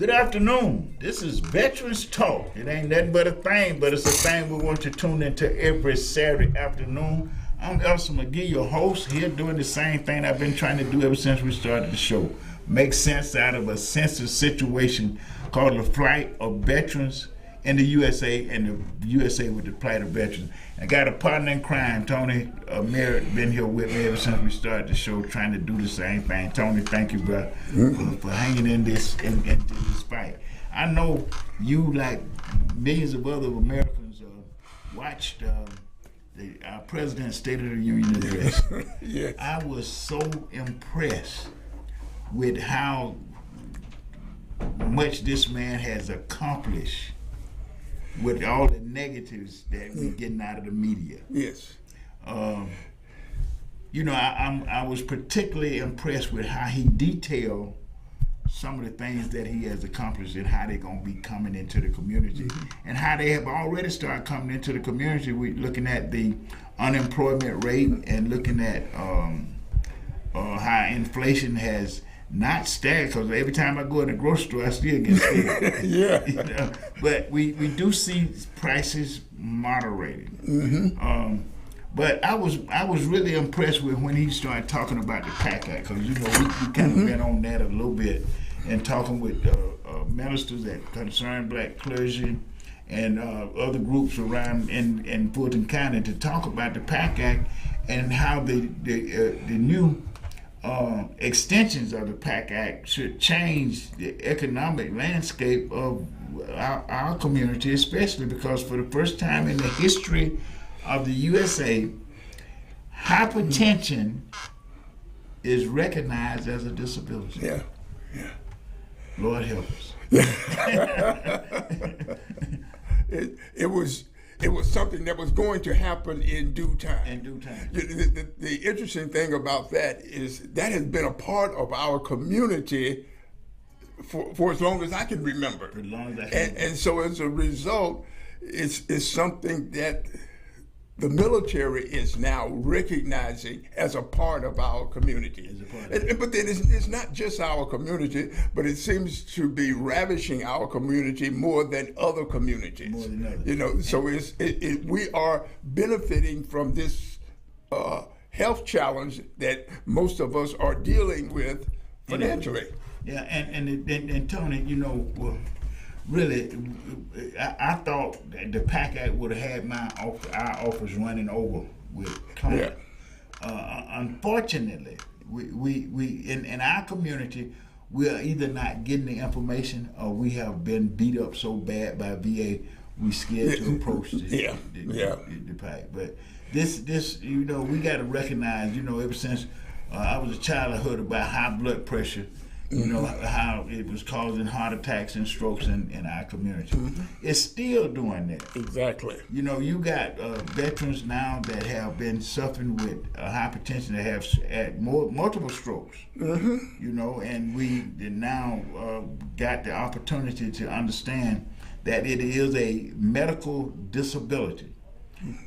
Good afternoon. This is Veterans Talk. It ain't nothing but a thing, but it's a thing we want you to tune into every Saturday afternoon. I'm Elsa McGee, your host, here doing the same thing I've been trying to do ever since we started the show. Make sense out of a sensitive situation called the flight of veterans in the USA and the USA with the plight of veterans. I got a partner in crime, Tony Merritt, been here with me ever since we started the show, trying to do the same thing. Tony, thank you, bro, for hanging in this fight. I know you, like millions of other Americans, watched our President's State of the Union address. Yes. I was so impressed with how much this man has accomplished with all the negatives that we're getting out of the media. Yes. I was particularly impressed with how he detailed some of the things that he has accomplished and how they're going to be coming into the community, and how they have already started coming into the community. We're looking at the unemployment rate and looking at how inflation has not staggered, because every time I go in the grocery store, I still get scared. Yeah. But we do see prices moderating. But I was really impressed with when he started talking about the PAC Act, because we kind of been on that a little bit and talking with ministers that concern black clergy and other groups around in Fulton County to talk about the PAC Act and how the new extensions of the PAC Act should change the economic landscape of our community, especially because for the first time in the history of the USA, hypertension is recognized as a disability. Yeah. Lord help us. It was something that was going to happen in due time. In due time. The interesting thing about that is that has been a part of our community for as long as I can remember. For as long as I can. And so as a result, it's something that the military is now recognizing as a part of our community. But then it's not just our community, but it seems to be ravishing our community more than other communities. More than others. So we are benefiting from this health challenge that most of us are dealing with financially. Yeah, and Tony, really, I thought that the PAC Act would have had our office running over with Tony. Yeah. Unfortunately, we in our community, we are either not getting the information or we have been beat up so bad by VA, we scared to approach the PAC. But this we got to recognize, ever since I was a child, I heard about high blood pressure. How it was causing heart attacks and strokes in our community. It's still doing that. Exactly. You got veterans now that have been suffering with hypertension that have had multiple strokes. And we now got the opportunity to understand that it is a medical disability.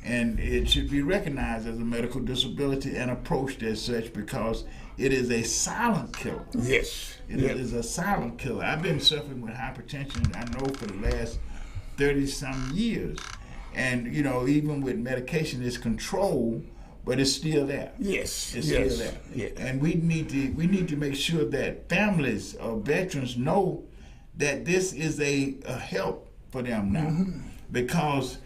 And it should be recognized as a medical disability and approached as such because it is a silent killer. Yes. It is a silent killer. I've been suffering with hypertension, I know, for the last 30-some years. And, even with medication, it's controlled, but it's still there. Yes. It's still there. Yeah. And we need to make sure that families of veterans know that this is a help for them now. Because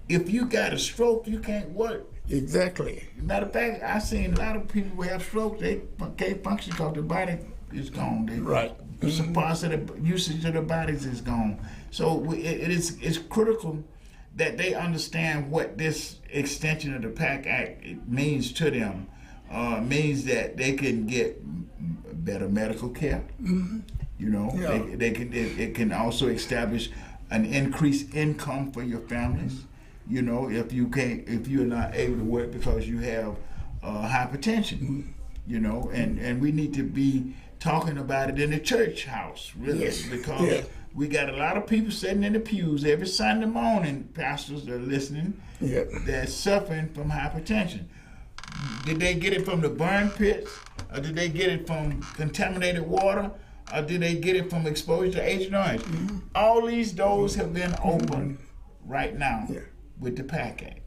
if you got a stroke, you can't work. Exactly. Matter of fact, I've seen a lot of people who have strokes, they can't function because their body is gone. Right. Some parts of the usage of their bodies is gone. So it's critical that they understand what this extension of the PAC Act means to them. Means that they can get better medical care. It can also establish an increased income for your families. If you're not able to work because you have hypertension, and we need to be talking about it in the church house, really, because we got a lot of people sitting in the pews every Sunday morning, pastors that are listening, that's suffering from hypertension. Did they get it from the burn pits, or did they get it from contaminated water, or did they get it from exposure to Agent Orange? All these doors have been open right now with the PAC Act.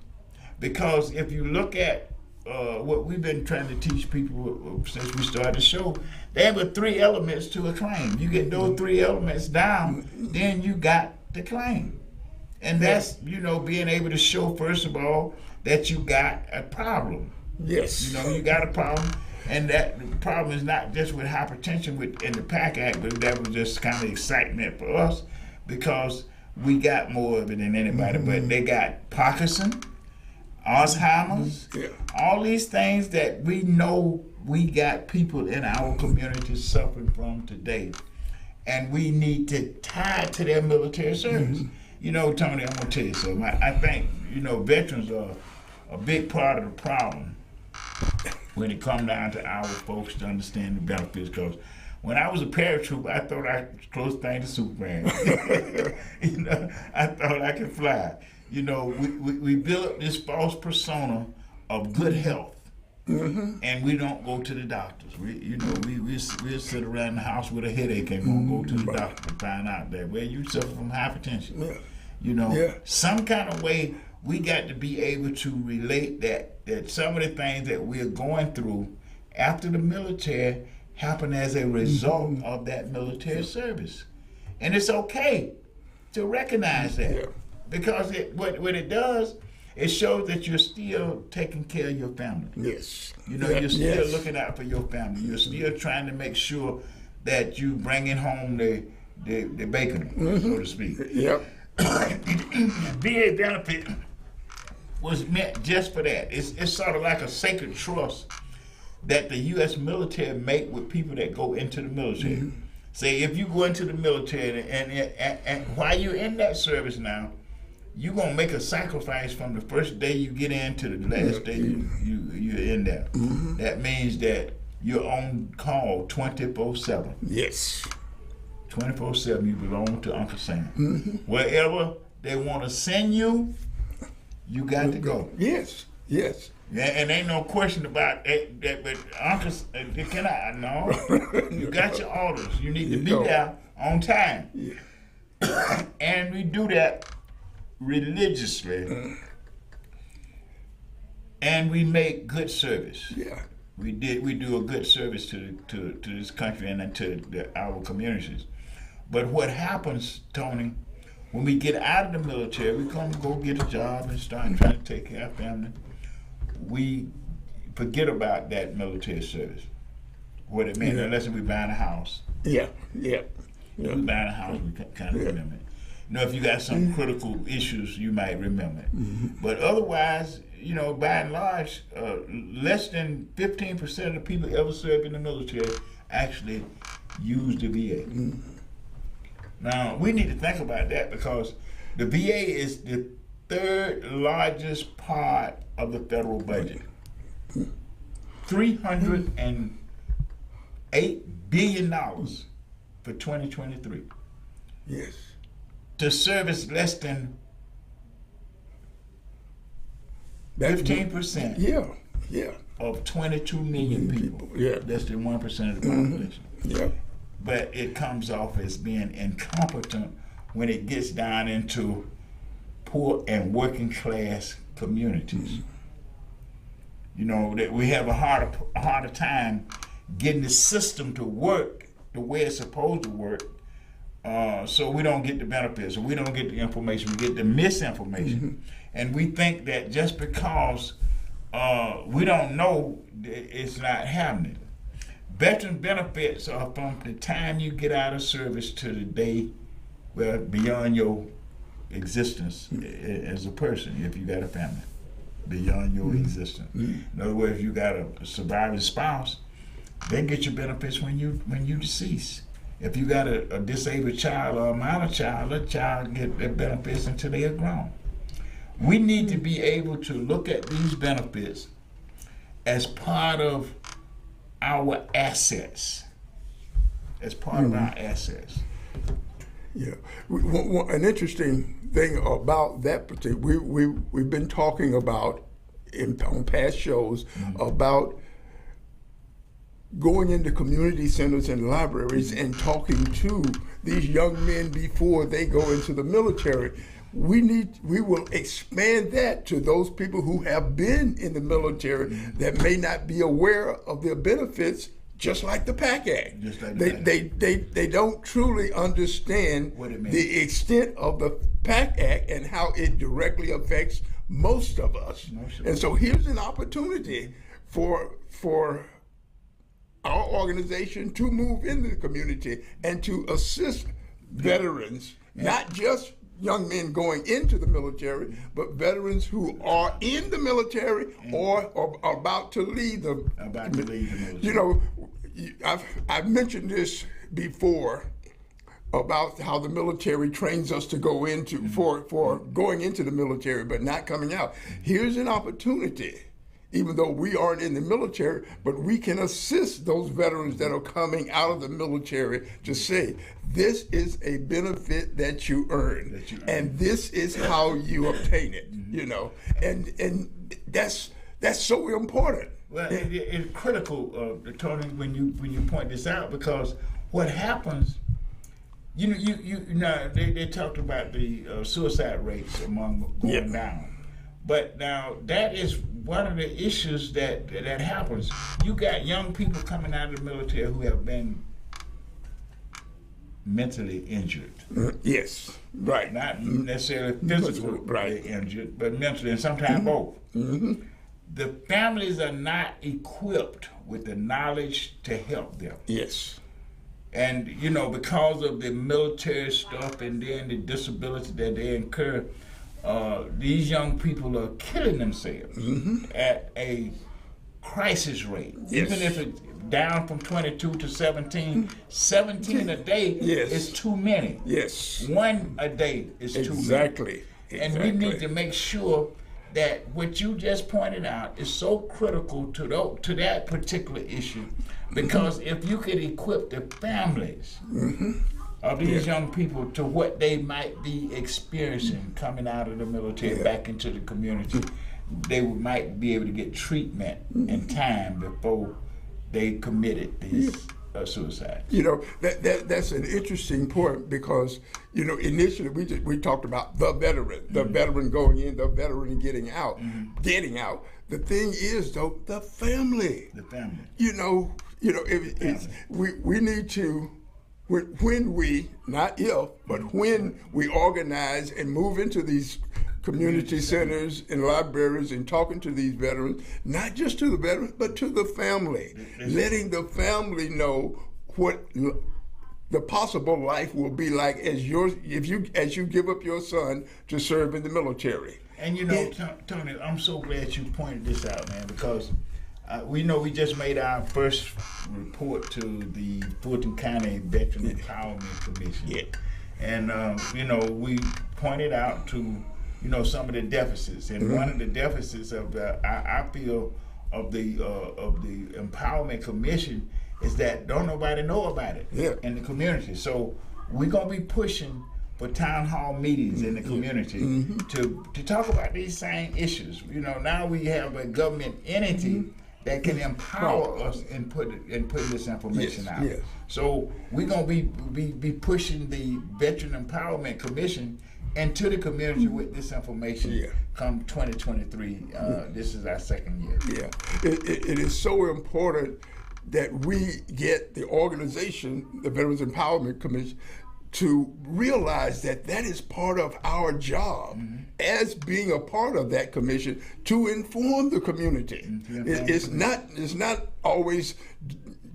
Because if you look at what we've been trying to teach people since we started the show, there were 3 elements to a claim. You get those 3 elements down, then you got the claim. And that's, being able to show, first of all, that you got a problem. Yes. You got a problem. And that the problem is not just with hypertension in the PAC Act, but that was just kind of excitement for us because we got more of it than anybody. But they got Parkinson, Alzheimer's, all these things that we know we got people in our community suffering from today. And we need to tie it to their military service. Tony, I'm going to tell you something. I think, veterans are a big part of the problem when it comes down to our folks to understand the benefits. Because when I was a paratrooper, I thought I was close thing to Superman. I thought I could fly. We built up this false persona of good health, and we don't go to the doctors. We'll sit around the house with a headache and won't go to the doctor to find out that, well, you suffer from hypertension. Some kind of way we got to be able to relate that some of the things that we're going through after the military happen as a result of that military service. And it's okay to recognize that. Because what it does, it shows that you're still taking care of your family. Yes. You're still looking out for your family. You're still trying to make sure that you bringing home the bacon, so to speak. Yep. VA benefit was meant just for that. It's sort of like a sacred trust that the U.S. military make with people that go into the military. Say, if you go into the military and while you're in that service now, you're going to make a sacrifice from the first day you get in to the last day you're in there. That means that you're on call 24/7. Yes. 24/7, you belong to Uncle Sam. Wherever they want to send you, you got to go. Yes. Yeah, and ain't no question about that, but Uncle, no. You got your orders. You need to be there on time. And we do that religiously. And we make good service. We do a good service to this country and to our communities. But what happens, Tony, when we get out of the military, we come go get a job and start trying to take care of our family. We forget about that military service, what it meant, unless we buying a house. Yeah. If we buying a house, we kind of remember it. If you got some critical issues, you might remember it. But otherwise, by and large, less than 15% of the people ever served in the military actually use the VA. Now, we need to think about that because the VA is the 3rd largest part of the federal budget. $308 billion for 2023. Yes. To service less than 15% of 22 million people. Less than 1% of the population. But it comes off as being incompetent when it gets down into poor and working class communities. That we have a harder time getting the system to work the way it's supposed to work. So we don't get the benefits, or we don't get the information, we get the misinformation. And we think that just because we don't know, it's not happening. Veteran benefits are from the time you get out of service to the day, well, beyond your existence as a person, if you got a family, beyond your existence. In other words, if you got a surviving spouse, they get your benefits when you deceased. If you got a disabled child or a minor child, the child get their benefits until they are grown. We need to be able to look at these benefits as part of our assets. As part of our assets. Yeah. An interesting thing about that particular, we've been talking about on past shows about going into community centers and libraries and talking to these young men before they go into the military. We will expand that to those people who have been in the military that may not be aware of their benefits, just like the PAC Act. Just like they don't truly understand the extent of the PAC Act and how it directly affects most of us. And so here's an opportunity for our organization to move into the community and to assist veterans, not just young men going into the military, but veterans who are in the military or are about to leave the military. You know, I've mentioned this before about how the military trains us to go into for going into the military but not coming out. Here's an opportunity, even though we aren't in the military, but we can assist those veterans that are coming out of the military to say, this is a benefit that you earn, and this is how you obtain it, you know, and that's so important. Well, it's critical, Tony, when you point this out, because what happens, you know, they talked about the suicide rates among going down. But now that is one of the issues that happens. You got young people coming out of the military who have been mentally injured. Yes, right. Not necessarily physically injured, but mentally, and sometimes both. The families are not equipped with the knowledge to help them. Yes. And, you know, because of the military stuff and then the disability that they incur, these young people are killing themselves at a crisis rate. Yes. Even if it's down from 22 to 17, 17 a day is too many. Yes. One a day is too many. Exactly. And we need to make sure that what you just pointed out is so critical to that particular issue, because if you could equip the families of these young people to what they might be experiencing coming out of the military back into the community, they might be able to get treatment in time before they committed these suicide. You know, that's an interesting point, because, you know, initially we talked about the veteran going in, the veteran getting out. The thing is, though, the family. You know, we need to, when we, not if, but when we organize and move into these community centers and libraries and talking to these veterans, not just to the veterans, but to the family, letting the family know what the possible life will be like as you give up your son to serve in the military. And you know, Tony, I'm so glad you pointed this out, man, because we know we just made our first report to the Fulton County Veteran Empowerment Commission. And you know, we pointed out to some of the deficits, and one of the deficits of I feel of the Empowerment Commission is that don't nobody know about it in the community. So we're gonna be pushing for town hall meetings in the community to talk about these same issues. You know, now we have a government entity that can empower us in putting this information out. So we're gonna be pushing the Veteran Empowerment Commission into the community with this information come 2023. This is our second year. It is so important that we get the organization, the Veterans Empowerment Commission, to realize that is part of our job as being a part of that commission, to inform the community. It's not always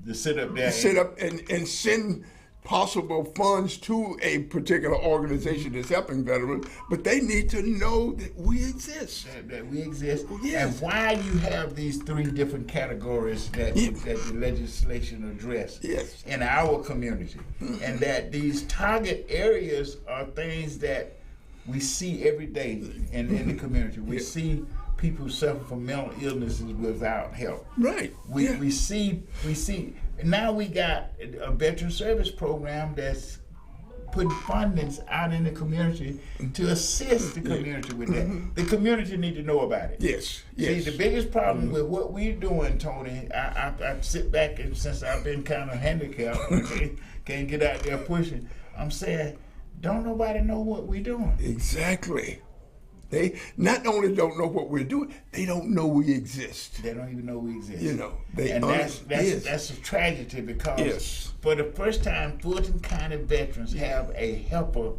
to sit up and send possible funds to a particular organization that's helping veterans, but they need to know that we exist. That we exist, and why you have these three different categories that the legislation addressed in our community, and that these target areas are things that we see every day in the community. We see people suffer from mental illnesses without help. We see. Now we got a veteran service program that's putting fundings out in the community to assist the community with that. The community need to know about it. Yes. See, the biggest problem with what we're doing, Tony, I sit back and since I've been kind of handicapped, can't get out there pushing. I'm saying, don't nobody know what we're doing. Exactly. They not only don't know what we're doing, they don't know we exist. They don't even know we exist. You know, that's a tragedy because for the first time, Fulton County veterans have a helper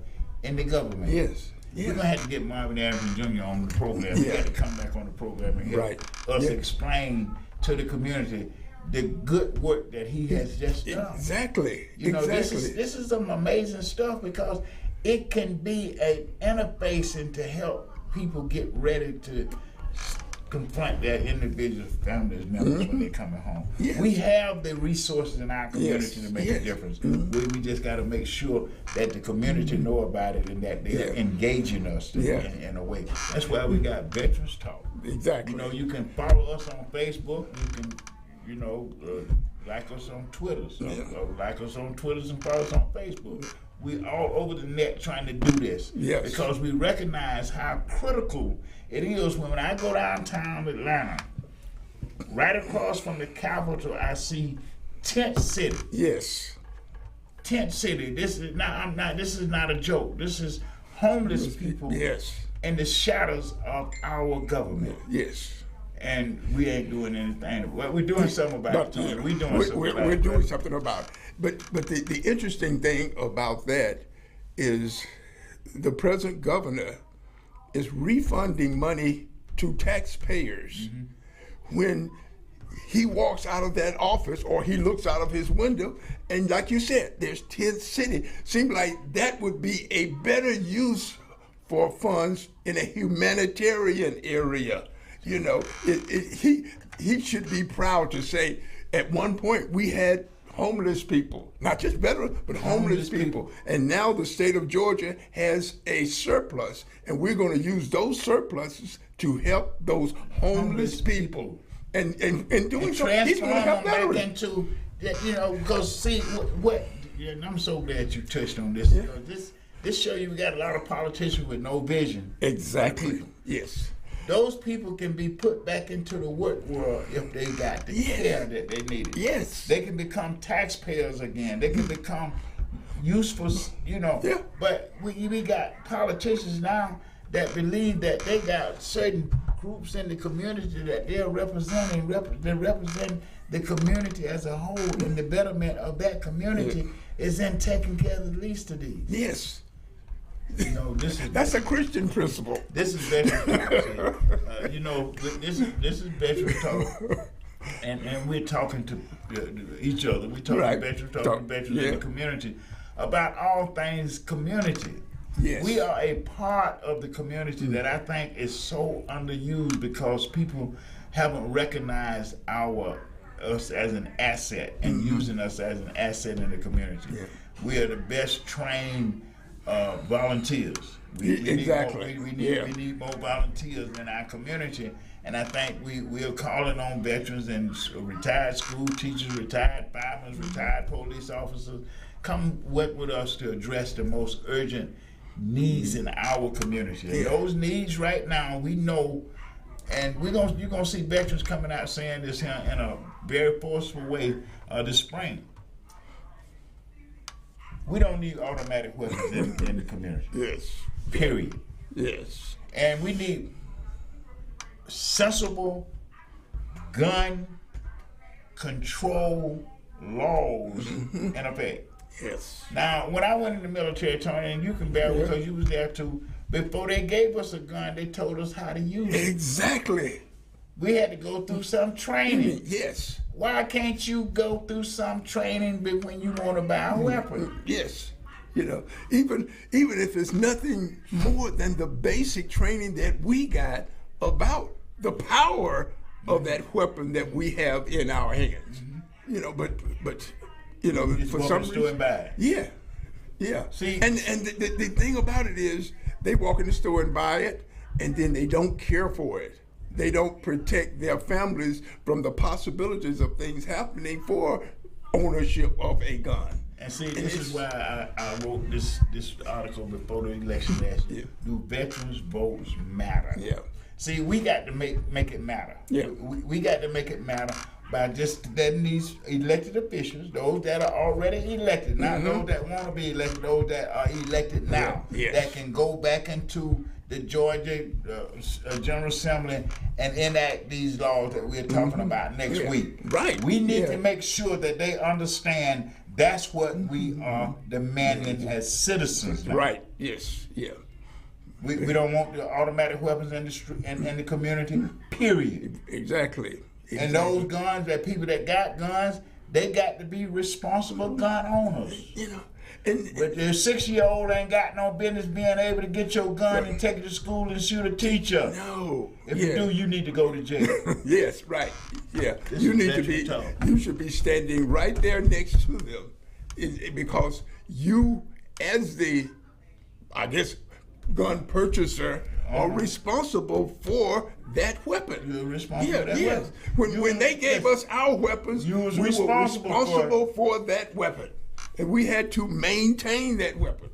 in the government. Yes. We're gonna have to get Marvin Adams Jr. on the program. He got to come back on the program and help us explain to the community the good work that he has just done. Exactly. You know, this is some amazing stuff because it can be an interface and to help people get ready to confront their individual families members when they're coming home. Yes. We have the resources in our community to make a difference. We just got to make sure that the community know about it and that they're engaging us in a way. That's why we got Veterans Talk. Exactly. You know, you can follow us on Facebook. You can, you know, like us on Twitter. Like us on Twitter and follow us on Facebook. We all over the net trying to do this because we recognize how critical it is when I go downtown Atlanta, right across from the Capitol, I see Tent City. Yes. Tent City. This is not a joke. This is homeless people in the shadows of our government. Yes. And we ain't doing anything. Well, we're doing something about it. We're doing something about it. But the interesting thing about that is the present governor is refunding money to taxpayers when he walks out of that office or he looks out of his window, and like you said, there's 10 cities. Seems like that would be a better use for funds in a humanitarian area. You know, he should be proud to say at one point we had homeless people, not just veterans, but homeless people. And now the state of Georgia has a surplus, and we're going to use those surpluses to help those homeless people. And doing so, he's going to help veterans. Back into, you know, because see, and I'm so glad you touched on this. Because this show you got a lot of politicians with no vision. Exactly. Yes. Those people can be put back into the work world if they got the care that they needed. Yes. They can become taxpayers again. They can become useful, you know. Yeah. But we got politicians now that believe that they got certain groups in the community that they're representing. They represent the community as a whole, and the betterment of that community is in taking care of the least of these. Yes. You know, that's a Christian principle. This is Veterans Talk. You know, this is Veterans Talk, and we're talking to each other. We're talking veterans in the community about all things community. Yes. We are a part of the community that I think is so underused because people haven't recognized us as an asset and using us as an asset in the community. Yeah. We are the best trained volunteers. We need more volunteers in our community, and I think we are calling on veterans and retired school teachers, retired firemen, retired police officers, come work with us to address the most urgent needs in our community. And those needs right now, we know, and you're gonna see veterans coming out saying this here in a very forceful way this spring. We don't need automatic weapons in the community. Yes. Period. Yes. And we need sensible gun control laws in effect. Yes. Now, when I went in the military, Tony, and you can bear because you was there too, before they gave us a gun, they told us how to use it. Exactly. We had to go through some training. Yes. Why can't you go through some training when you want to buy a weapon? Yes. You know, even if it's nothing more than the basic training that we got about the power of that weapon that we have in our hands. You know, but you know, for some reason, yeah. See, and the thing about it is, they walk in the store and buy it, and then they don't care for it. They don't protect their families from the possibilities of things happening for ownership of a gun. And see, this is why I wrote this article before the election last year. Do veterans' votes matter? Yeah. See, we got to make it matter. Yeah. We got to make it matter by just letting these elected officials, those that are already elected, not those that want to be elected, those that are elected now, that can go back into the Georgia General Assembly and enact these laws that we're talking about next week. Right. We need to make sure that they understand that's what we are demanding as citizens. Right. Yes. Yeah. We don't want the automatic weapons in the community, period. Exactly. And those guns, that people that got guns, they got to be responsible gun owners. You know, But the 6-year-old ain't got no business being able to get your gun and take it to school and shoot a teacher. No. If you do, you need to go to jail. Yes, right. Yeah. This You is need to veteran be. talk. You should be standing right there next to them, because you, as the, I guess, gun purchaser, are responsible for that weapon. You're responsible for that weapon. When they gave us our weapons, we were responsible for that weapon, and we had to maintain that weapon.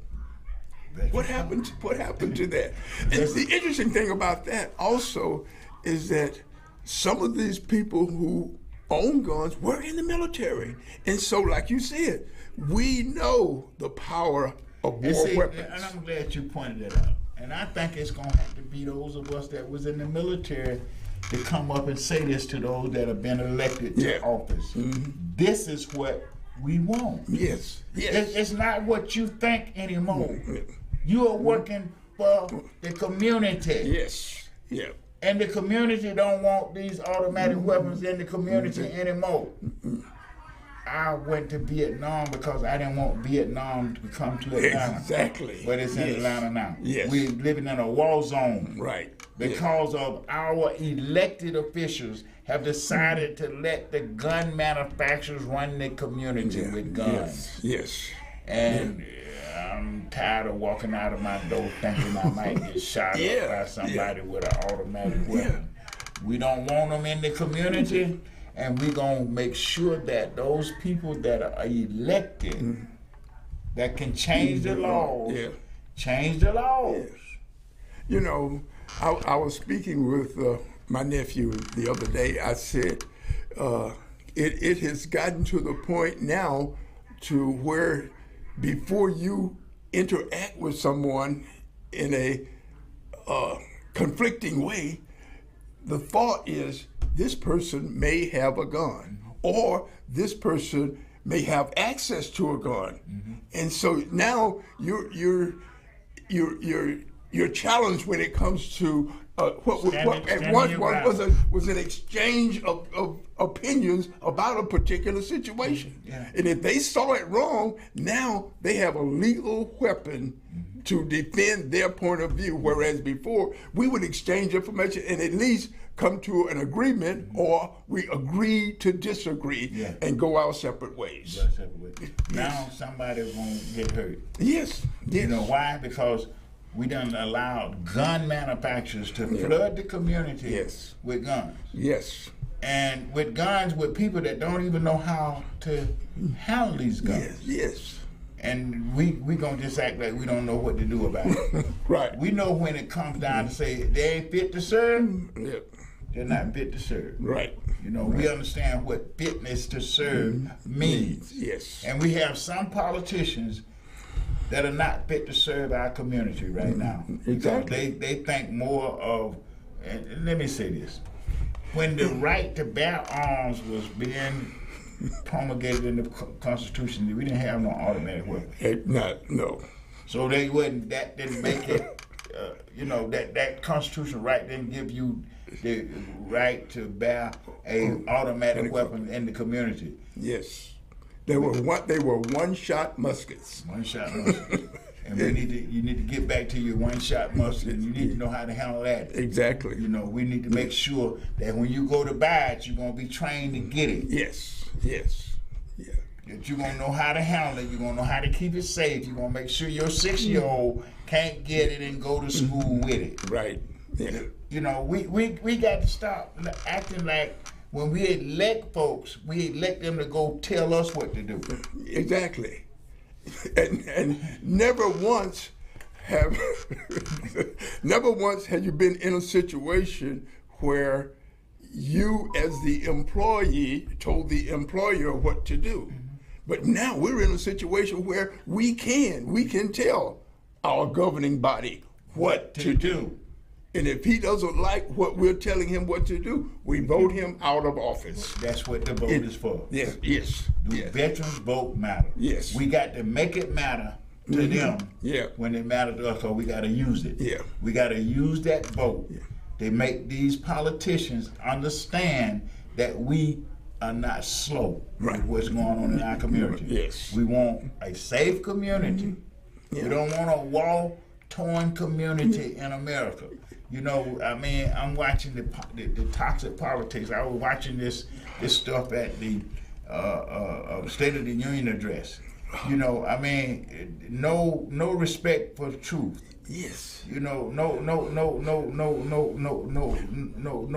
What happened to that? And the interesting thing about that also is that some of these people who own guns were in the military, and so, like you said, we know the power of war weapons. And I'm glad you pointed that out. And I think it's going to have to be those of us that was in the military to come up and say this to those that have been elected to office. This is what we want. Yes. It's not what you think anymore. You are working for the community. Yes. Yeah. And the community don't want these automatic weapons in the community anymore. I went to Vietnam because I didn't want Vietnam to come to Atlanta. Exactly. But it's in Atlanta now. Yes. We're living in a war zone. Right. Because of our elected officials have decided to let the gun manufacturers run the community with guns. Yes. And I'm tired of walking out of my door thinking I might get shot up by somebody with an automatic weapon. We don't want them in the community. And we're going to make sure that those people that are elected that can change the laws, change the laws. You know, I was speaking with my nephew the other day. I said, it has gotten to the point now to where before you interact with someone in a conflicting way, the thought is, this person may have a gun, or this person may have access to a gun, and so now you're challenged when it comes to what at once was an exchange of opinions about a particular situation. And if they saw it wrong, now they have a legal weapon to defend their point of view, whereas before we would exchange information and at least come to an agreement, or we agree to disagree and go our separate ways. Now somebody won't get hurt. Yes. You know why? Because we done allowed gun manufacturers to flood the community with guns. Yes. And with guns with people that don't even know how to handle these guns. Yes. And we gonna just act like we don't know what to do about it. Right. We know when it comes down to say they ain't fit to serve, they're not fit to serve. Right. You know, we understand what fitness to serve means. Yes. And we have some politicians that are not fit to serve our community right now. Exactly. They think more of, and let me say this, when the right to bear arms was being promulgated in the Constitution, we didn't have no automatic weapons. No. So they wouldn't. That didn't make it. That constitutional right didn't give you the right to bear a automatic weapon in the community. Yes. They were one-shot muskets. One-shot muskets. And you need to get back to your one-shot musket, and you need to know how to handle that. Exactly. You know, we need to make sure that when you go to buy it, you're going to be trained to get it. Yes. Yeah. That you're going to know how to handle it. You're going to know how to keep it safe. You're going to make sure your 6-year-old can't get it and go to school with it. Right. Yeah. You know, we got to stop acting like when we elect folks, we elect them to go tell us what to do. Exactly. and never once have you been in a situation where you as the employee told the employer what to do. But now we're in a situation where we can tell our governing body what to do. And if he doesn't like what we're telling him what to do, we vote him out of office. That's what the vote is for. Yes. Do veterans vote matter? Yes. We got to make it matter to them when it matters to us, so we got to use it. Yeah. We got to use that vote to make these politicians understand that we are not slow with what's going on in our community. Yes. We want a safe community. We don't want a war-torn community in America. You know, I mean, I'm watching the toxic politics. I was watching this stuff at the State of the Union address. You know, I mean, no respect for the truth. Yes. You know, no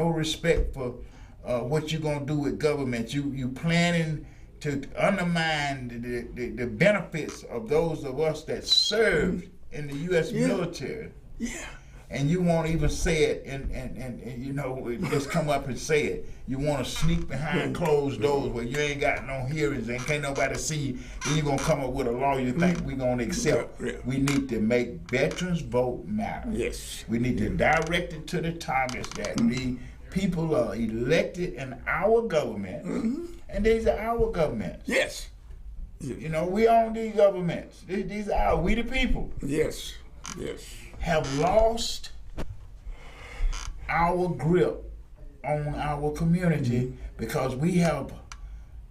respect for what you're gonna do with government. You planning to undermine the benefits of those of us that served in the U.S. military. Yeah. And you won't even say it, and you know, just come up and say it. You want to sneak behind closed doors where you ain't got no hearings and can't nobody see you. Then you're going to come up with a law you think we're going to accept. We need to make veterans vote matter. Yes. We need to direct it to the targets that the people are elected in our government, and these are our governments. Yes. You know, we own these governments. These are we the people. Yes. Have lost our grip on our community because we have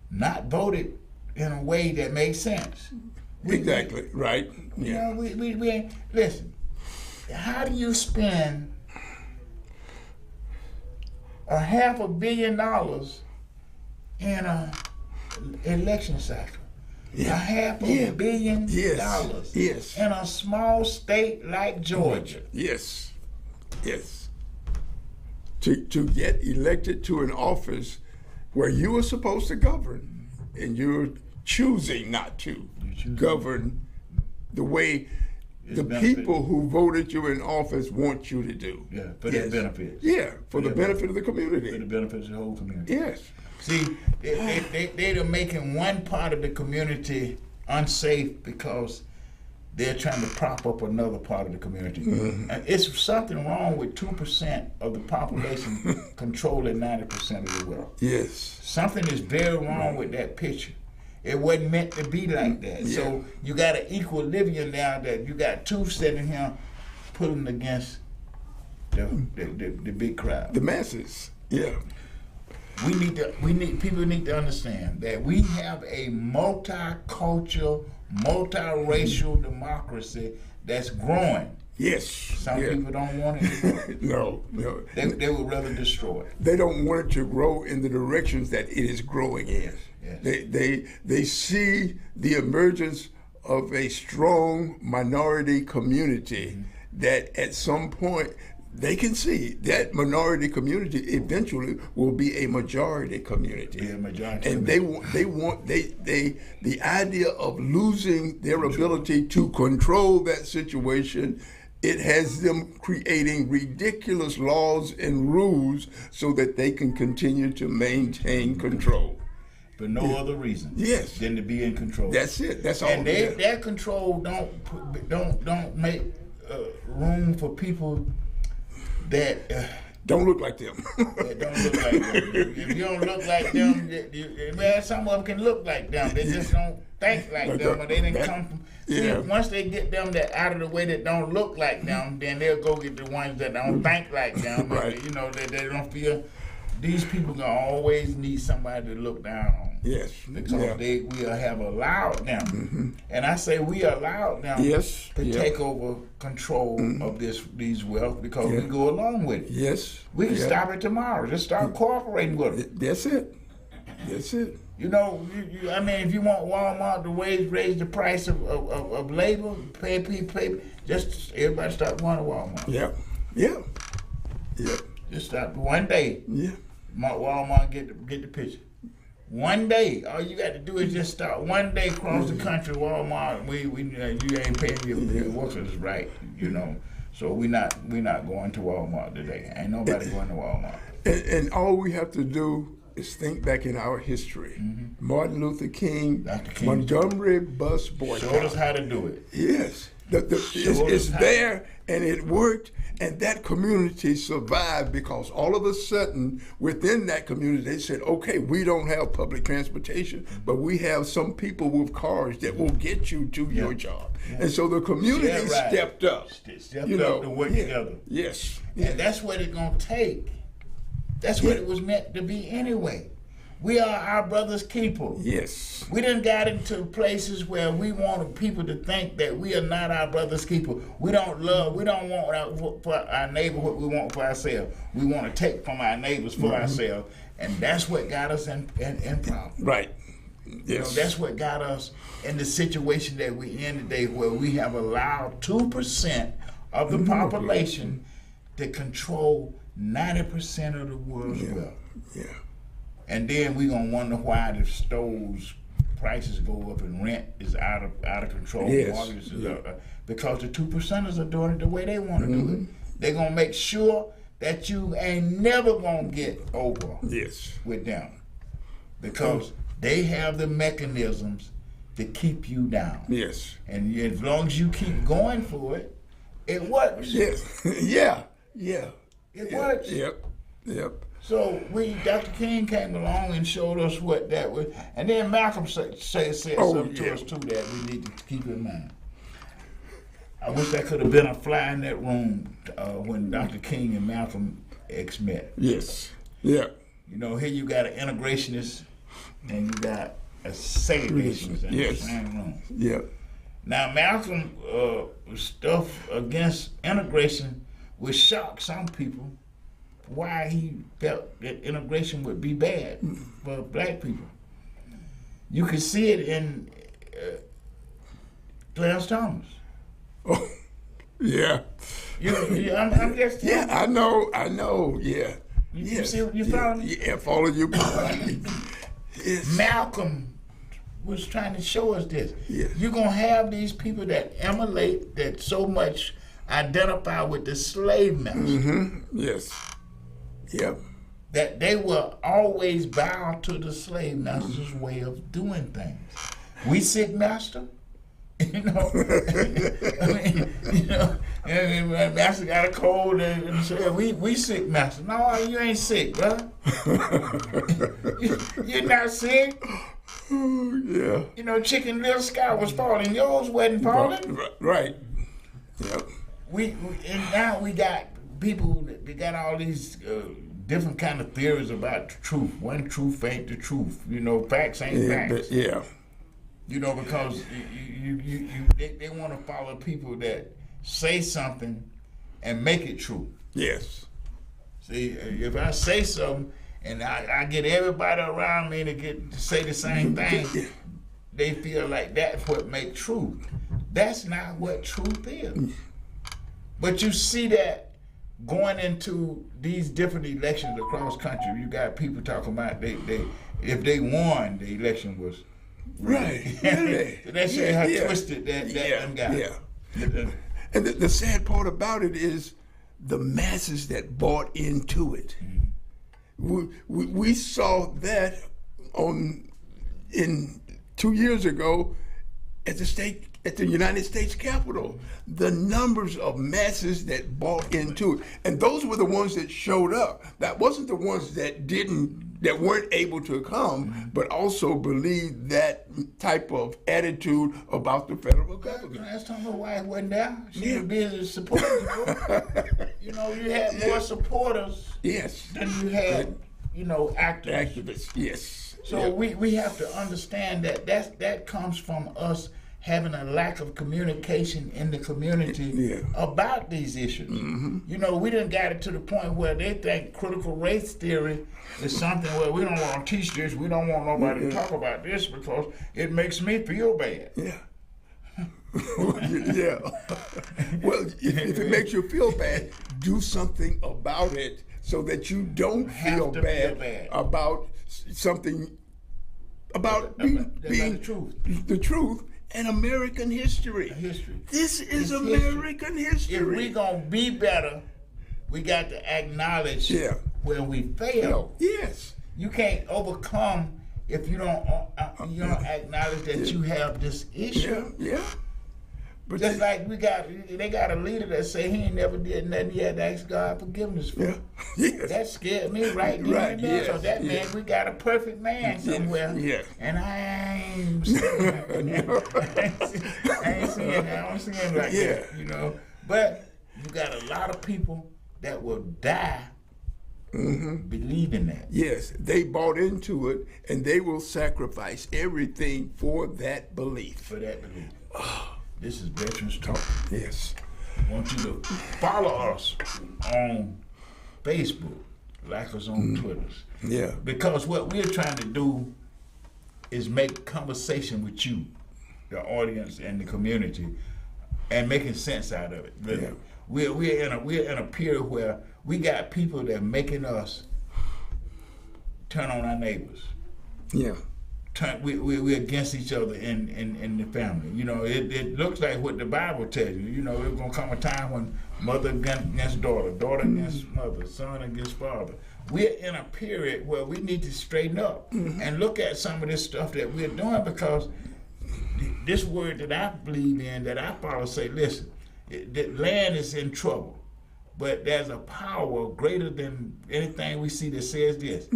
not voted in a way that makes sense. Exactly. Right. You know, we listen. How do you spend $500 million in a election cycle? $500 million in a small state like Georgia. Yes. To get elected to an office where you are supposed to govern, and you're choosing not to govern the way the people who voted you in office want you to do. Yeah, for their benefits. Yeah, for the benefit of the community. For the benefits of the whole community. Yes. See, they're making one part of the community unsafe because they're trying to prop up another part of the community. And it's something wrong with 2% of the population controlling 90% of the wealth. Yes. Something is very wrong with that picture. It wasn't meant to be like that. Yeah. So you got an equilibrium now that you got two sitting here pulling against the big crowd. The masses. Yeah. People need to understand that we have a multicultural, multiracial democracy that's growing. Yes. Some people don't want it to grow. No. They would rather destroy it. They don't want it to grow in the directions that it is growing in. Yes. They see the emergence of a strong minority community that at some point they can see that minority community eventually will be a majority community. Yeah, majority. And the idea of losing their ability to control that situation, it has them creating ridiculous laws and rules so that they can continue to maintain control. For no other reason than to be in control. That's it. That's all. And that control don't make room for people that don't look like them. That don't look like them. If you don't look like them, man, some of them can look like them. They just don't think like them, or they didn't come from. See, once they get them that out of the way that don't look like them, then they'll go get the ones that don't think like them. Right. You know, they don't feel. These people gonna always need somebody to look down on. Yes. Because we have allowed them, and I say we allowed them to take over control of these wealth because we go along with it. Yes. We can stop it tomorrow. Just start cooperating with it. That's it. That's it. You know, I mean, if you want Walmart to raise the price of labor, pay, just everybody stop going to Walmart. Yeah. Just stop one day. Yeah. Walmart get the picture. One day, all you got to do is just start one day across the country, Walmart. You ain't paying your workers right, you know. So we not going to Walmart today. Ain't nobody going to Walmart. And all we have to do is think back in our history. Mm-hmm. Martin Luther King, Montgomery bus boycott. Showed us how to do it. Yes. It's there, and it worked, and that community survived because all of a sudden, within that community, they said, okay, we don't have public transportation, but we have some people with cars that will get you to your job. Yeah. And so the community stepped up. Stepped up to work together. Yes. And that's what it's going to take. That's what it was meant to be anyway. We are our brother's keeper. Yes. We done got into places where we want people to think that we are not our brother's keeper. We don't want for our neighbor what we want for ourselves. We want to take from our neighbors for ourselves. And that's what got us in problems. Right. Yes. You know, that's what got us in the situation that we're in today, where we have allowed 2% of the population to control 90% of the world's wealth. Yeah. And then we're gonna wonder why the stoves prices go up and rent is out of control. Yes. Because the 2%ers are doing it the way they want to do it. They're gonna make sure that you ain't never gonna get over with them, because they have the mechanisms to keep you down. Yes. And as long as you keep going for it, it works. Yes. It works. Yep. So Dr. King came along and showed us what that was, and then Malcolm said something to us too that we need to keep in mind. I wish there could have been a fly in that room when Dr. King and Malcolm X met. Yes. Yeah. You know, here you got an integrationist and you got a segregationist in the same room. Yeah. Now Malcolm stuff against integration would shock some people. Why he felt that integration would be bad for black people. You could see it in Clarence Thomas. Oh, yeah. I'm just yeah, I know, yeah. You see what you follow me? Yeah, follow you. Yes. Malcolm was trying to show us this. Yes. You're going to have these people that emulate, that so much identify with the slave master. Yes. Yep. That they were always bound to the slave master's way of doing things. We sick master, you know. I mean, you know, and master got a cold and said, "We sick, master." No, you ain't sick, brother. You're not sick. Yeah. You know, Chicken Little Sky was falling. Yours wasn't falling. Right. Yep. And now we got people that got all these different kind of theories about the truth. One truth ain't the truth. You know, facts ain't facts. Yeah. You know, because they want to follow people that say something and make it true. Yes. See, if I say something and I get everybody around me to say the same thing, they feel like that's what makes truth. That's not what truth is. But you see that going into these different elections across country, you got people talking about if they won, the election was right. So that shit how twisted that them got. Yeah. And the sad part about it is the masses that bought into it. We saw that in 2 years ago at the United States Capitol, the numbers of masses that bought into it, and those were the ones that showed up. That wasn't the ones that weren't able to come, but also believed that type of attitude about the federal government. That's talking about why it wasn't there. She was busy supporting you. You know, you had more supporters than you had, you know, activists. Yes. So we have to understand that comes from us having a lack of communication in the community about these issues. You know, we done got it to the point where they think critical race theory is something where we don't want to teach this, we don't want nobody to talk about this because it makes me feel bad. Yeah. Yeah. Well, if it makes you feel bad, do something about it so that you don't feel bad about something about being the truth and American history. This is American history. If we're gonna be better, we got to acknowledge where we failed. Yes. You can't overcome if you don't acknowledge that you have this issue. Yeah. But just like they got a leader that say he ain't never did nothing, he had to ask God forgiveness for. Yeah. Yes. That scared me right then and there. So that means we got a perfect man somewhere. Yes. And I ain't seeing I don't see him like that, you know. But you got a lot of people that will die believing that. Yes, they bought into it, and they will sacrifice everything for that belief. This is Veterans Talk. Yes. I want you to follow us on Facebook, like us on Twitters. Yeah. Because what we're trying to do is make conversation with you, the audience and the community, and making sense out of it. Really. Yeah. We're in a period where we got people that are making us turn on our neighbors. Yeah. We're against each other in the family. You know, it looks like what the Bible tells you. You know, there's gonna come a time when mother against daughter, daughter against mother, son against father. We're in a period where we need to straighten up and look at some of this stuff that we're doing, because this word that I believe in, that I follow, say, listen, the land is in trouble, but there's a power greater than anything we see that says this.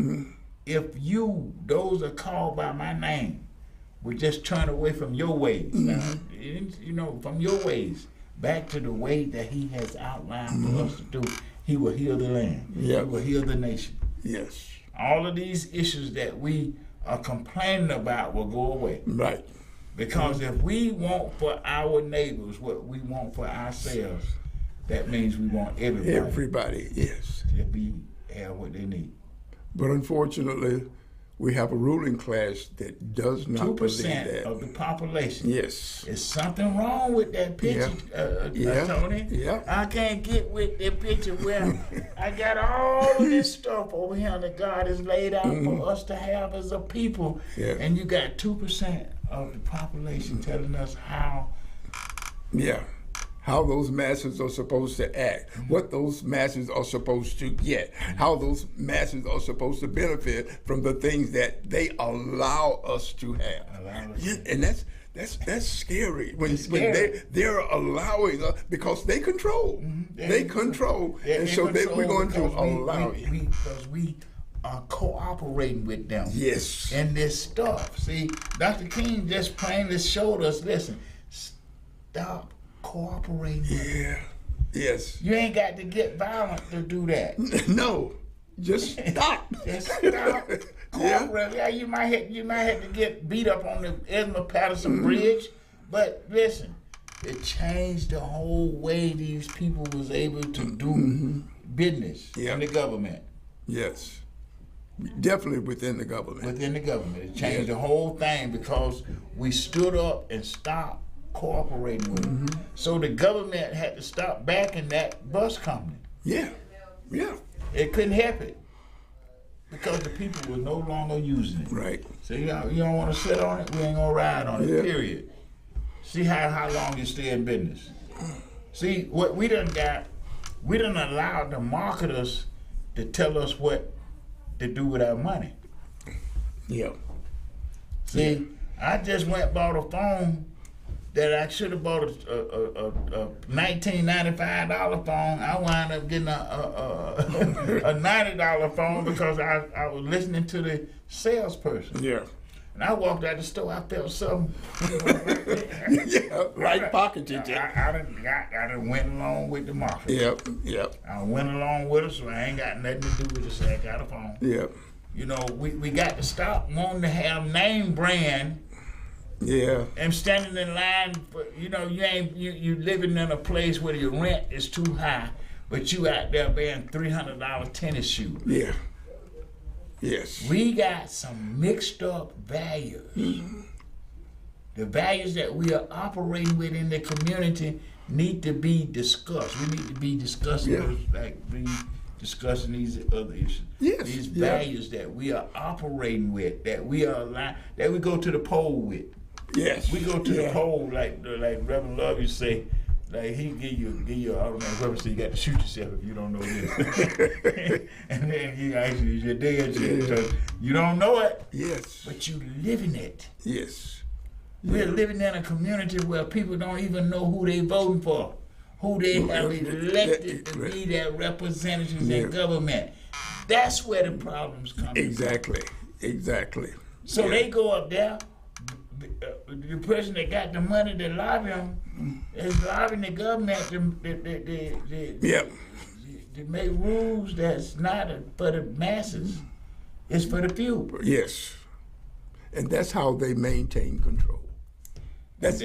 If you, those are called by my name, would just turn away from your ways, now, you know, from your ways, back to the way that he has outlined for us to do, he will heal the land. He will heal the nation. Yes. All of these issues that we are complaining about will go away. Right. Because if we want for our neighbors what we want for ourselves, that means we want everybody. Everybody, yes. To have what they need. But unfortunately, we have a ruling class that does not believe that. 2% of the population. Yes. There's something wrong with that picture, Tony. Yeah. I can't get with that picture where I got all of this stuff over here that God has laid out for us to have as a people. Yeah. And you got 2% of the population telling us how. Yeah. How those masses are supposed to act, what those masses are supposed to get, how those masses are supposed to benefit from the things that they allow us to have. And that's scary when they're allowing us, because they control. They control, and so we're going to allow it. Because we are cooperating with them. Yes. In this stuff. See, Dr. King just plainly showed us, listen, stop cooperating with them. Yes. You ain't got to get violent to do that. No. Just stop. Just stop. Yeah, you might have to get beat up on the Esmer Patterson Bridge, but listen, it changed the whole way these people was able to do business in the government. Yes. Definitely within the government. Within the government. It changed the whole thing because we stood up and stopped cooperating with them. So the government had to stop backing that bus company. Yeah. It couldn't help it because the people were no longer using it. Right. So you don't want to sit on it, we ain't gonna ride on it, period. See how long you stay in business. See, what we done allowed the marketers to tell us what to do with our money. Yeah. See, I just went and bought a phone that I should have bought a $1995 phone. I wound up getting a $90 phone because I was listening to the salesperson. Yeah. And I walked out the store, I felt something. Right pocketed you. I done went along with the market. Yep. I went along with it, so I ain't got nothing to do with it, so I got a phone. Yep. You know, we got to stop wanting to have name brand. Yeah. And standing in line for, you living in a place where your rent is too high, but you out there buying $300 tennis shoes. Yeah. Yes. We got some mixed up values. The values that we are operating with in the community need to be discussed. We need to be discussing those, like discussing these other issues. Yes, These yeah. values that we are operating with, that we are that we go to the poll with. Yes. We go to the poll like Reverend Love used to say. Like he give you an automatic weapon, so you got to shoot yourself if you don't know this. And then you actually you're dead yet. So you don't know it. Yes. But you living it. Yes. We're living in a community where people don't even know who they voting for, who they have elected to be their representatives in government. That's where the problems come. Exactly. Exactly. So they go up there. The person that got the money to lobby them is lobbying the government to make rules that's not for the masses. It's for the few. Yes. And that's how they maintain control. That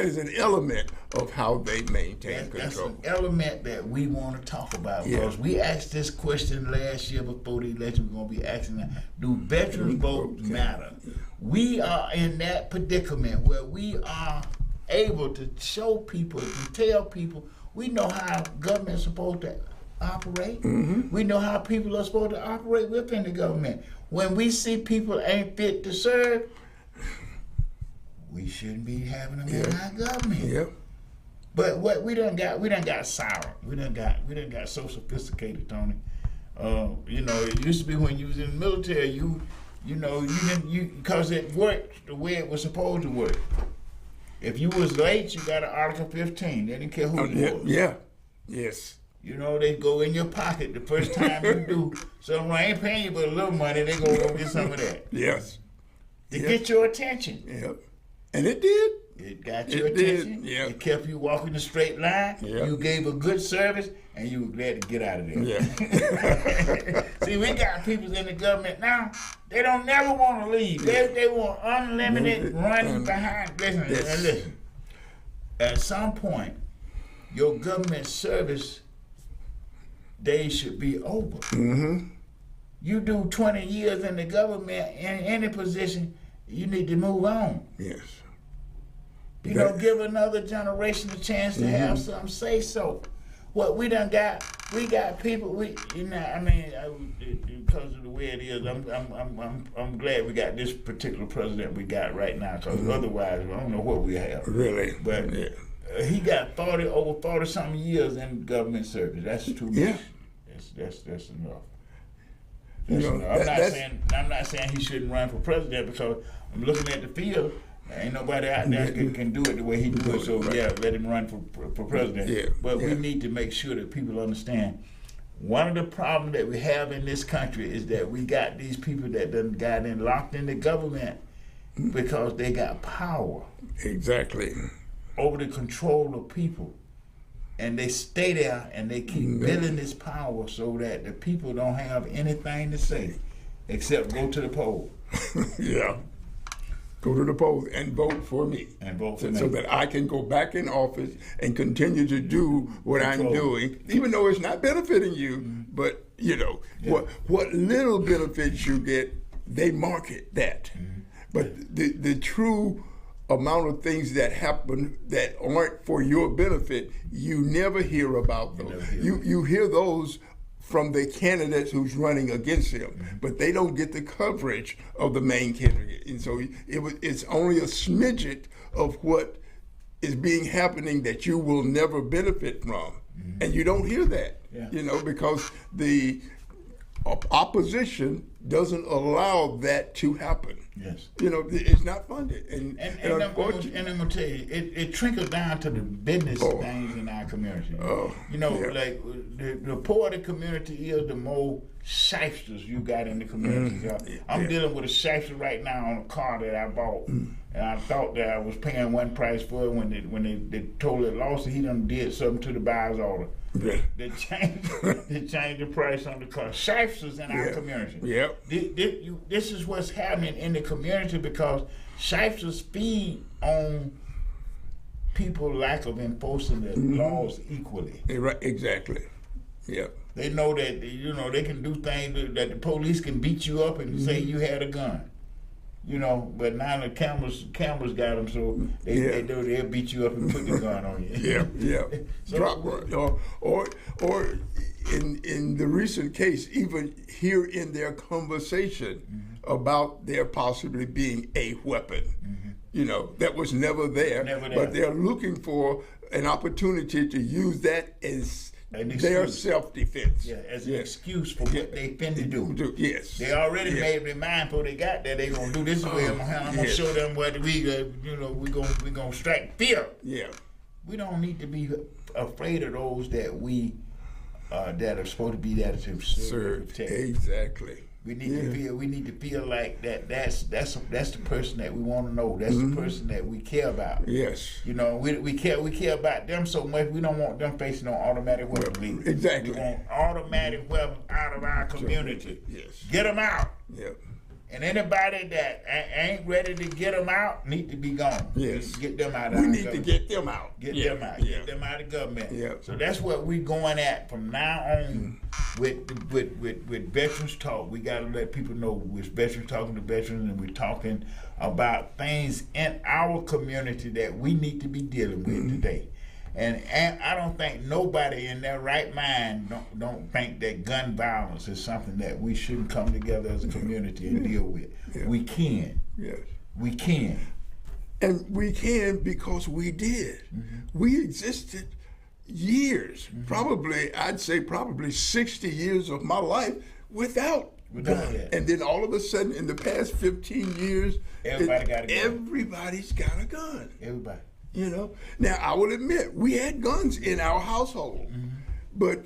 is an element of how they maintain control. That's an element that we want to talk about because we asked this question last year before the election. We're going to be asking that. Do veterans votes matter? We are in that predicament where we are able to show people, to tell people, we know how government is supposed to operate. We know how people are supposed to operate within the government. When we see people ain't fit to serve, we shouldn't be having them in our government. Yep. But what we done got sour. We done got so sophisticated, Tony. You know, it used to be when you was in the military, you because it worked the way it was supposed to work. If you was late, you got an Article 15. They didn't care who you was. Yeah. Yes. You know, they go in your pocket the first time you do. So when I ain't paying you but a little money, they go get some of that. Yes. To get your attention. Yep. And it did. It got your attention. Yep. It kept you walking the straight line. Yep. You gave a good service, and you were glad to get out of there. Yeah. See, we got people in the government now. They don't never want to leave. They want unlimited running behind. Listen. At some point, your government service days should be over. You do 20 years in the government in any position, you need to move on. Yes. You know, give another generation a chance to have some say so. What we done got, we got people. Because of the way it is, I'm glad we got this particular president we got right now. Because otherwise, I don't know what we have. Really, but he got over 40 something years in government service. That's too much. Yeah. That's enough. I'm not saying he shouldn't run for president because I'm looking at the field. Ain't nobody out there can do it the way he do it. So let him run for president. Yeah. But we need to make sure that people understand. One of the problems that we have in this country is that we got these people that done got locked in the government because they got power. Exactly. Over the control of people. And they stay there and they keep building this power so that the people don't have anything to say except go to the poll. Yeah. Go to the polls and vote for me. And vote for me. So that I can go back in office and continue to do what I'm doing, even though it's not benefiting you, but what little benefits you get, they market that. But the true amount of things that happen that aren't for your benefit, you never hear about those. You hear those from the candidates who's running against him, but they don't get the coverage of the main candidate. And so it's only a smidget of what is happening that you will never benefit from. And you don't hear that, because the opposition doesn't allow that to happen. Yes. It's not funded. And I'm going to tell you, it trickles down to the business things in our community. Like the poorer the community is, the more shysters you got in the community. I'm dealing with a shyster right now on a car that I bought. And I thought that I was paying one price for it when they totally lost it. He done did something to the buyer's order. They changed the price on the car. Shysters in our community. Yep. This is what's happening in the community because shysters feed on people lack of enforcing the laws equally. Right. Exactly. Yep. They know that they can do things that the police can beat you up and say you had a gun. But now the cameras got them, so they'll beat you up and put the gun on you. Yeah. So, drop or in the recent case, even hear in their conversation about there possibly being a weapon. You know, that was never there, but they're looking for an opportunity to use that as their self-defense. Yeah, as an excuse for what they finna do. Yes. They already made their mind before they got there. They gonna do this way. I'm gonna show them what we gonna strike fear. Yeah. We don't need to be afraid of those that that are supposed to be there to serve. Exactly. We need to feel like that's the person that we want to know. That's the person that we care about. Yes. You know, we care about them so much. We don't want them facing no automatic weapons. Exactly. We want automatic weapons out of our community. Yes. Get them out. Yep. And anybody that ain't ready to get them out need to be gone. Yes. Get them out. We need to get them out. Get them out. Get them out of government. Yeah. So that's what we're going at from now on with Veterans Talk. We got to let people know we're veterans talking to veterans, and we're talking about things in our community that we need to be dealing with today. And I don't think nobody in their right mind don't think that gun violence is something that we shouldn't come together as a community and deal with. Yeah. We can. Yes. We can. And we can because we did. We existed years, I'd say probably 60 years of my life without gun. And then all of a sudden in the past 15 years, everybody's got a gun. Everybody. You know, now I will admit we had guns in our household, but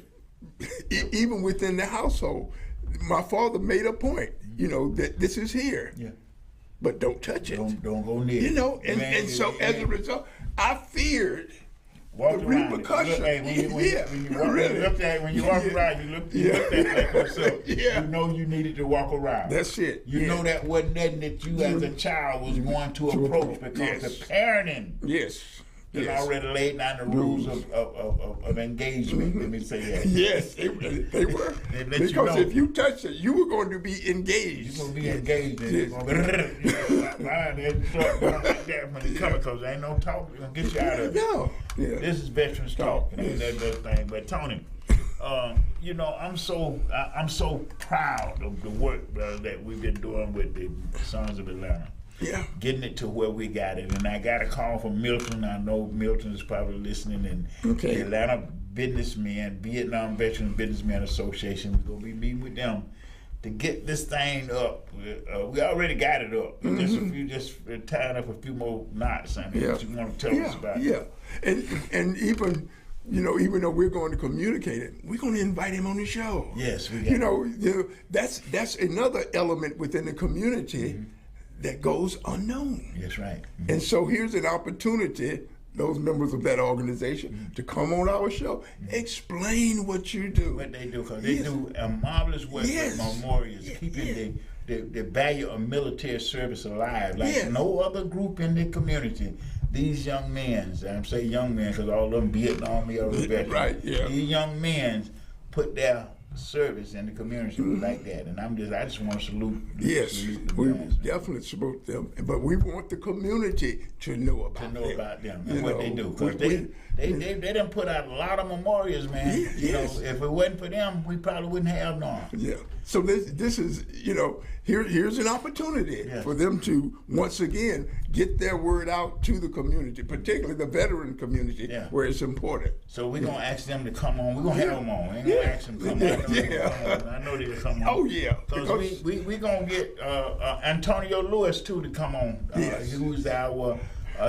even within the household, my father made a point. You know that this is here, but don't touch it. Don't go near. You know, and so as a result, I feared the repercussions. When you walk around, you look at yourself. You know you needed to walk around. That's it. You know that wasn't nothing that you as a child was going to approach because the parenting has already laid down the rules of engagement. Let me say that. Yes, they were. Because if you touched it, you were going to be engaged. You're going to be engaged. And you're going to start going like that when it comes because there ain't no talk. We're going to get you out of it. No. Yeah. This is Veterans Talk. And that's the thing. But Tony, you know, I'm so proud of the work that we've been doing with the Sons of Atlanta. Yeah. Getting it to where we got it. And I got a call from Milton. I know Milton is probably listening. And the Atlanta Businessmen, Vietnam Veterans Businessmen Association, we're going to be meeting with them to get this thing up. We already got it up. Just tying up a few more knots. I mean, what you want to tell us about it? Yeah. And even, you know, even though we're going to communicate it, we're going to invite him on the show. Yes, we got you know, that's another element within the community that goes unknown. That's right. And so here's an opportunity, those members of that organization, to come on our show, explain what you do. What they do, because they do a marvelous work with memorials, keeping the value of military service alive like no other group in the community. These young men, and I'm saying young men because all of them Vietnam era veterans, right? Yeah. These young men put their service in the community like that, and I just want to salute. Yes, we definitely salute them, but we want the community to know about them and what they do, because they done put out a lot of memorials, man. You know, if it wasn't for them, we probably wouldn't have none. Yeah. So this is, you know, here's an opportunity for them to once again get their word out to the community, particularly the veteran community, where it's important. So we're gonna ask them to come on. We're gonna have them on. We ain't gonna ask them to come on. I know they'll come on. Oh yeah. Because we gonna get Antonio Lewis too to come on. Who's our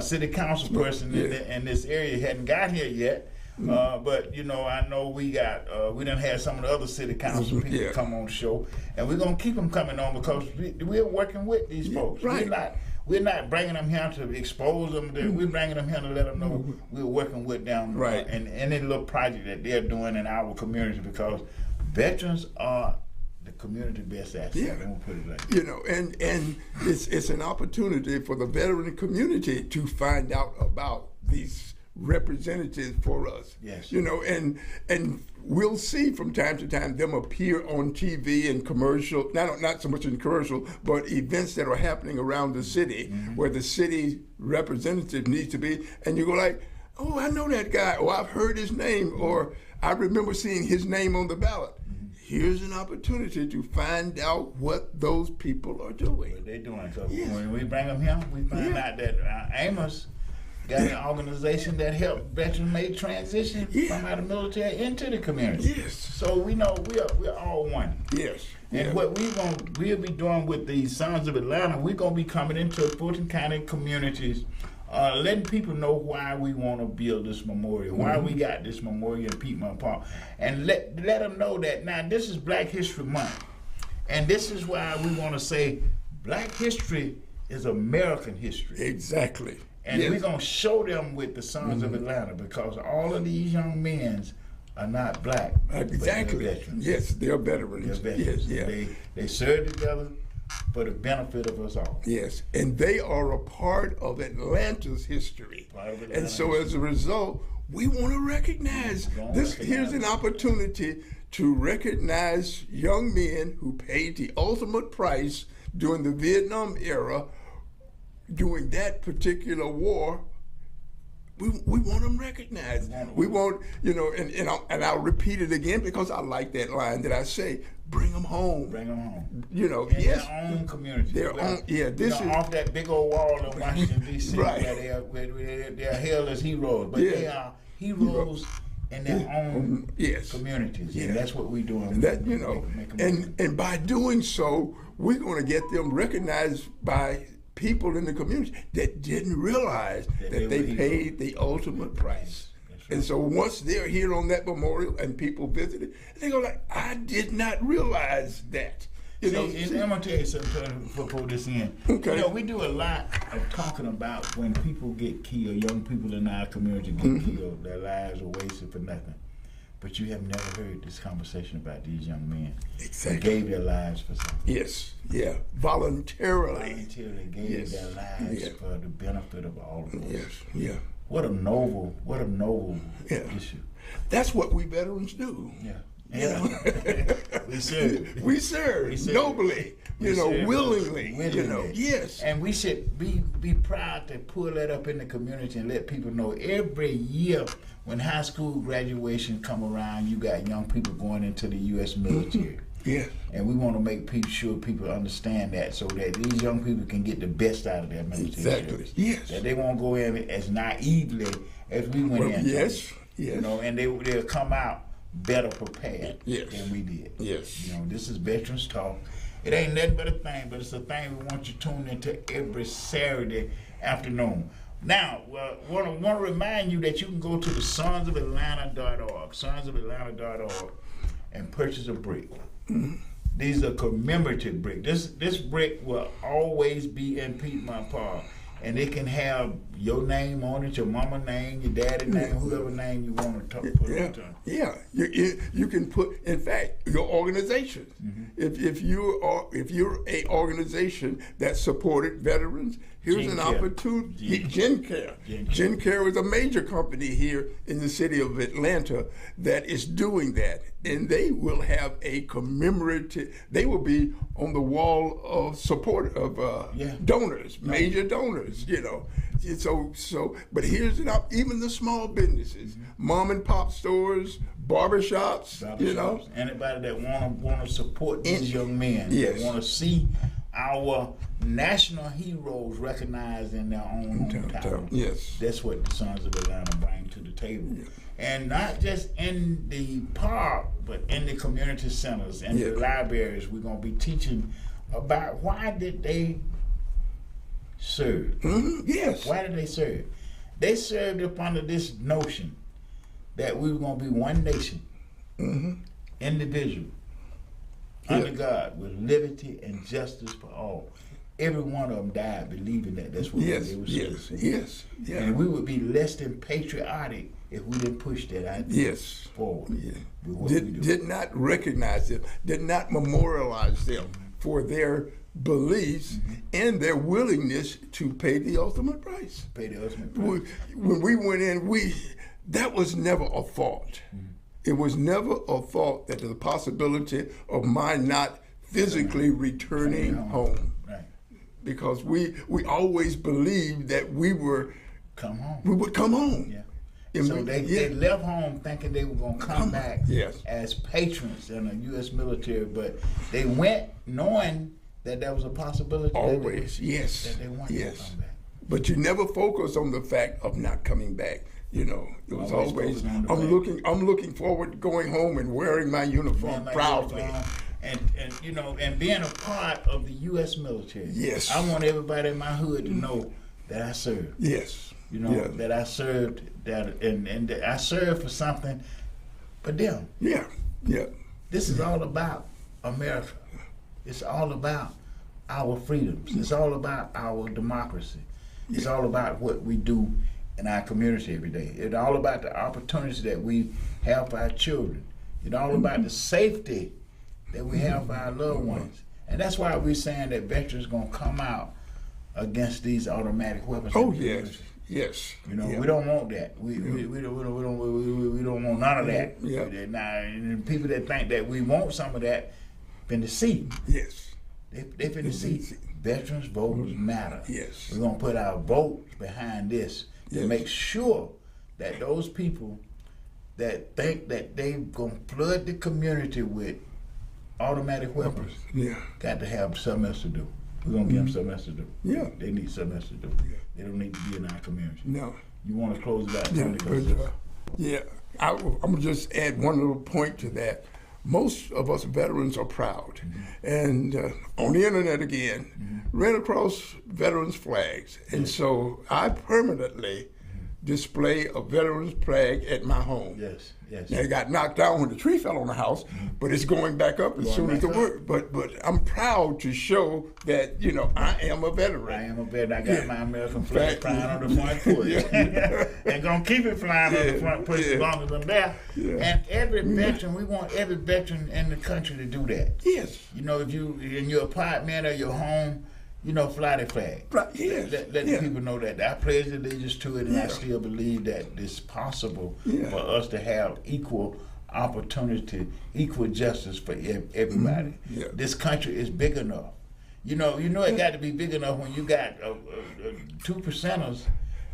city council person in this area. He hadn't got here yet. But you know, I know we done had some of the other city council people come on the show, and we're gonna keep them coming on because we're working with these folks. Right. We're not bringing them here to expose them. We're bringing them here to let them know we're working with them in any little project that they're doing in our community, because veterans are the community best asset. Yeah. I'm gonna put it like that. You know, and it's an opportunity for the veteran community to find out about these representatives for us. Yes. You know, and we'll see from time to time them appear on TV and commercial, not so much in commercial, but events that are happening around the city where the city representative needs to be, and you go like, oh, I know that guy, or I've heard his name, or I remember seeing his name on the ballot. Here's an opportunity to find out what those people are doing. What they're doing. So Yes. when we bring them here, we find out that Amos got an organization that helped veterans make transition from out of the military into the community. Yes. So we know we're all one. Yes. And what we'll be doing with the Sons of Atlanta, we're gonna be coming into Fulton County communities, letting people know why we want to build this memorial, why we got this memorial in Piedmont Park, and let them know that now this is Black History Month, and this is why we want to say Black history is American history. Exactly. And we're going to show them with the Sons of Atlanta, because all of these young men are not Black. Exactly. But they're veterans. Yes, they're veterans. They're veterans. Yes, yeah. They serve together for the benefit of us all. Yes, and they are a part of Atlanta's history. And so as a result, we want to recognize this. Here's an opportunity to recognize young men who paid the ultimate price during the Vietnam era, during that particular war. We want them recognized. We want, and I'll repeat it again because I like that line that I say, bring them home. Bring them home. In their own community. Their own, this is off that big old wall in Washington, D.C. Right. where they're hailed as heroes, but they are heroes in their own communities. And that's what we're doing. That, and by doing so, we're going to get them recognized by people in the community that didn't realize that they paid the ultimate price. And so once they're here on that memorial and people visit it, they go like, I did not realize that. I'm going to tell you something before this ends. Okay. We do a lot of talking about when people get killed, young people in our community get killed, their lives are wasted for nothing. But you have never heard this conversation about these young men who gave their lives for something. Yes, yeah, voluntarily. Voluntarily gave their lives for the benefit of all of us. Yes, yeah. What a noble issue. That's what we veterans do. Yeah. We serve. We serve nobly, willingly, yes. And we should be proud to pull that up in the community and let people know every year when high school graduation come around, you got young people going into the U.S. military. Yeah. And we want to make sure people understand that, so that these young people can get the best out of their military service. Yes. That they won't go in as naively as we went in. Yes. And they'll come out better prepared Yes. than we did. Yes. This is Veterans Talk. It ain't nothing but a thing, but it's a thing we want you tuned into every Saturday afternoon. Now, want to remind you that you can go to the sonsofAtlanta.org, sonsofAtlanta.org, and purchase a brick. These are commemorative bricks. This brick will always be in Piedmont Park, and it can have your name on it, your mama's name, your daddy's name, whoever name you want to put on it. Yeah, you can put, in fact, your organization. If you're a organization that supported veterans, here's an opportunity. GenCare. GenCare is a major company here in the city of Atlanta that is doing that, and they will have a commemorative. They will be on the wall of support of donors, major donors. But here's even the small businesses, mom and pop stores, barbershops. Anybody that want to support these young men, yes. that want to see our national heroes recognized in their own hometown. Yes. That's what the Sons of Atlanta bring to the table. Yeah. And not just in the park, but in the community centers and the libraries. We're going to be teaching about why did they serve. Yes. Why did they serve? They served up under this notion that we were going to be one nation, individual, under God, with liberty and justice for all. Every one of them died believing that. That's what they were serving. Yes. And we would be less than patriotic if we didn't push that idea forward. Did not recognize them, did not memorialize them for their beliefs and their willingness to pay the ultimate price. When we went in, that was never a thought. It was never a thought that there's a possibility of my not physically returning home. Right. Because we always believed that we would come home. Yeah. So they left home thinking they were going to come back Yes. as patrons in the U.S. military, but they went knowing that there was a possibility Always, that they wanted to come back. But you never focus on the fact of not coming back. You know, it was always I'm looking forward to going home and wearing my uniform proudly. And being a part of the U.S. military. Yes. I want everybody in my hood to know that I served. Yes. That I served, and that I served for something for them. Yeah. This is all about America. It's all about our freedoms. It's all about our democracy. It's all about what we do in our community every day. It's all about the opportunities that we have for our children. It's all about the safety that we have for our loved ones. And that's why we're saying that veterans going to come out against these automatic weapons. Oh, yes. We don't want that. We don't want none of that. Yeah. Now, and people that think that we want some of that, been deceived. Yes. They've been deceived. Veterans voters matter. Yes. We're gonna put our vote behind this to make sure that those people that think that they're gonna flood the community with automatic weapons got to have something else to do. We're gonna give them something else to do. Yeah. They need something else to do. They don't need to be in our community. No. You want to close it out? I'm gonna just add one little point to that. Most of us veterans are proud, and on the internet again, ran across veterans flags, and so I permanently display a veterans flag at my home. Yes. Now, it got knocked down when the tree fell on the house, but it's going back up as soon as the work. But I'm proud to show that I am a veteran. I am a veteran. I got my American flag flying on the front porch, and gonna keep it flying on the front porch as long as I'm there. Yeah. And every veteran, we want every veteran in the country to do that. Yes. If you in your apartment or your home, fly the flag. Yes. Let the people know that I pledge allegiance to it, and I still believe that it's possible for us to have equal opportunity, equal justice for everybody. This country is big enough. It got to be big enough when you got 2%ers.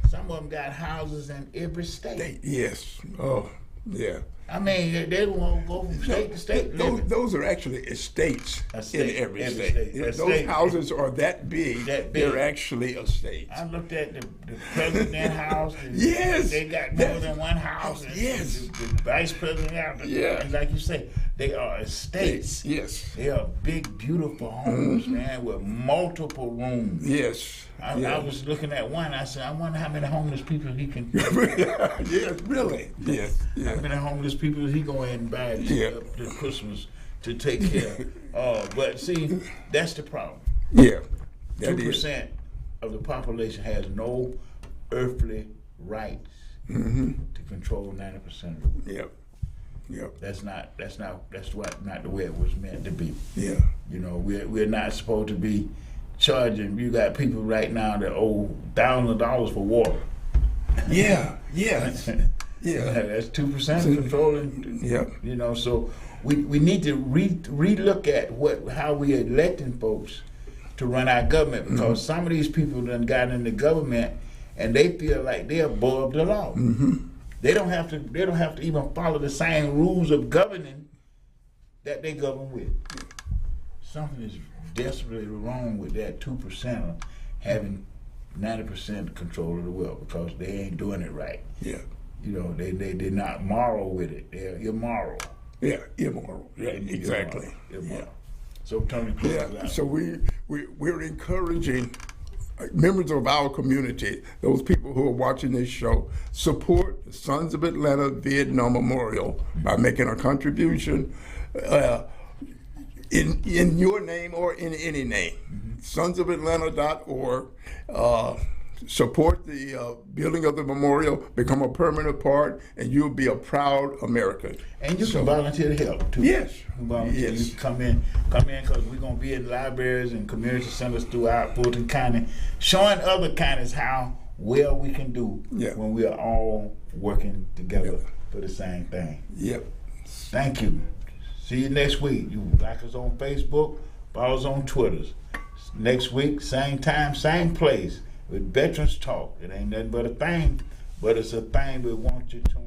Some of them got houses in every state. Yes. Oh, yeah. I mean, they won't go from state to state. Those are actually estates in every state. Those houses are that big. They're actually estates. I looked at the president house. Yes. They got more than one house. Yes. The vice president house. Yeah. And like you say, they are estates. Yes. They are big, beautiful homes, man, with multiple rooms. Yes. I was looking at one. I said, I wonder how many homeless people he can. Yes, really. Yes. How many homeless people he go in and buy up to Christmas to take care of. But see, that's the problem. Yeah. 2% of the population has no earthly rights to control 90% of it. Yep. That's not the way it was meant to be. Yeah. We're not supposed to be charging. You got people right now that owe thousands of dollars for water. Yeah. Yes. Yeah. That's 2% controlling. Yeah. So we need to relook at how we are electing folks to run our government, because some of these people done got in the government and they feel like they're above the law. They don't have to even follow the same rules of governing that they govern with. Something is desperately wrong with that 2% having 90% control of the wealth, because they ain't doing it right. Yeah. They're not moral with it. They're immoral. Yeah, immoral. Yeah, exactly. Immoral. Yeah. So Tony, so we're encouraging members of our community, those people who are watching this show, support the Sons of Atlanta Vietnam Memorial by making a contribution in your name or in any name. sonsofatlanta.org. Support the building of the memorial, become a permanent part, and you'll be a proud American. And you can volunteer to help too. Yes. You can come in, because we're going to be in libraries and community centers throughout Fulton County, showing other counties how well we can do when we are all working together for the same thing. Yep. Thank you. See you next week. You like us on Facebook, follow us on Twitter. Next week, same time, same place, with Veterans Talk. It ain't nothing but a thing, but it's a thing we want you to